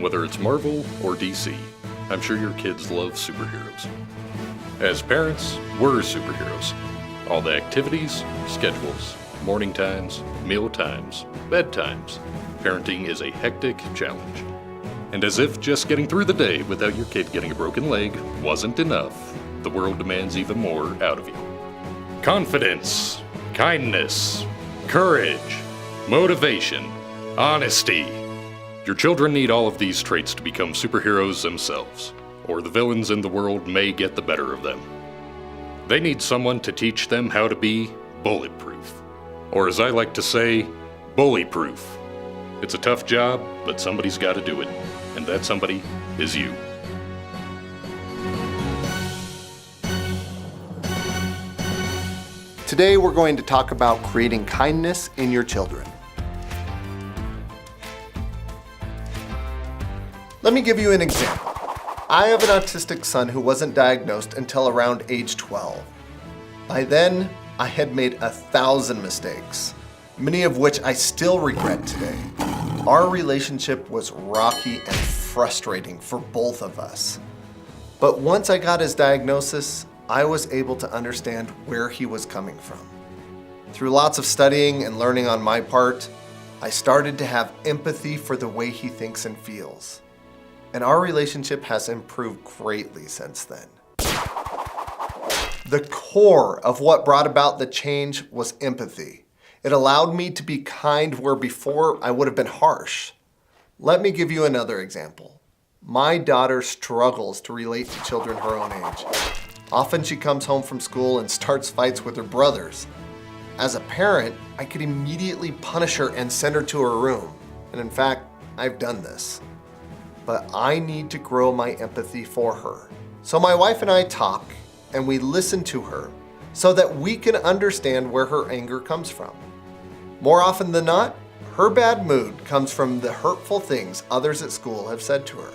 Whether it's Marvel or DC, I'm sure your kids love superheroes. As parents, we're superheroes. All the activities, schedules, morning times, meal times, bedtimes. Parenting is a hectic challenge. And as if just getting through the day without your kid getting a broken leg wasn't enough, the world demands even more out of you. Confidence, kindness, courage, motivation, honesty. Your children need all of these traits to become superheroes themselves, or the villains in the world may get the better of them. They need someone to teach them how to be bulletproof, or as I like to say, bully-proof. It's a tough job, but somebody's got to do it, and that somebody is you. Today we're going to talk about creating kindness in your children. Let me give you an example. I have an autistic son who wasn't diagnosed until around age 12. By then, I had made 1,000 mistakes, many of which I still regret today. Our relationship was rocky and frustrating for both of us. But once I got his diagnosis, I was able to understand where he was coming from. Through lots of studying and learning on my part, I started to have empathy for the way he thinks and feels. And our relationship has improved greatly since then. The core of what brought about the change was empathy. It allowed me to be kind where before I would have been harsh. Let me give you another example. My daughter struggles to relate to children her own age. Often she comes home from school and starts fights with her brothers. As a parent, I could immediately punish her and send her to her room. And in fact, I've done this. But I need to grow my empathy for her. So my wife and I talk and we listen to her so that we can understand where her anger comes from. More often than not, her bad mood comes from the hurtful things others at school have said to her.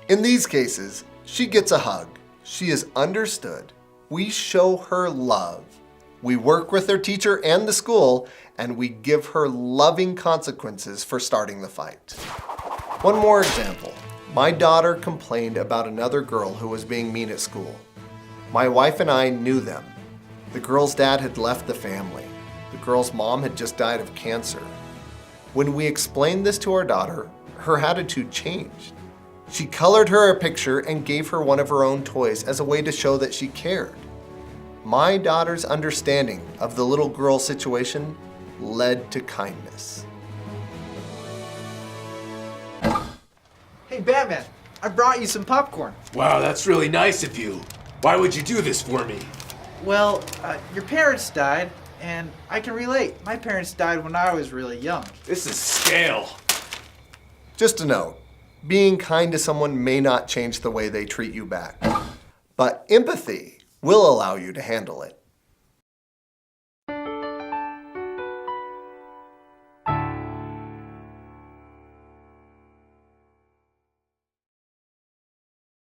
In these cases, she gets a hug. She is understood. We show her love. We work with her teacher and the school, and we give her loving consequences for starting the fight. One more example. My daughter complained about another girl who was being mean at school. My wife and I knew them. The girl's dad had left the family. The girl's mom had just died of cancer. When we explained this to our daughter, her attitude changed. She colored her a picture and gave her one of her own toys as a way to show that she cared. My daughter's understanding of the little girl situation led to kindness. Hey Batman, I brought you some popcorn. Wow, that's really nice of you. Why would you do this for me? Well, your parents died, and I can relate. My parents died when I was really young. This is stale. Just a note, being kind to someone may not change the way they treat you back, but empathy will allow you to handle it.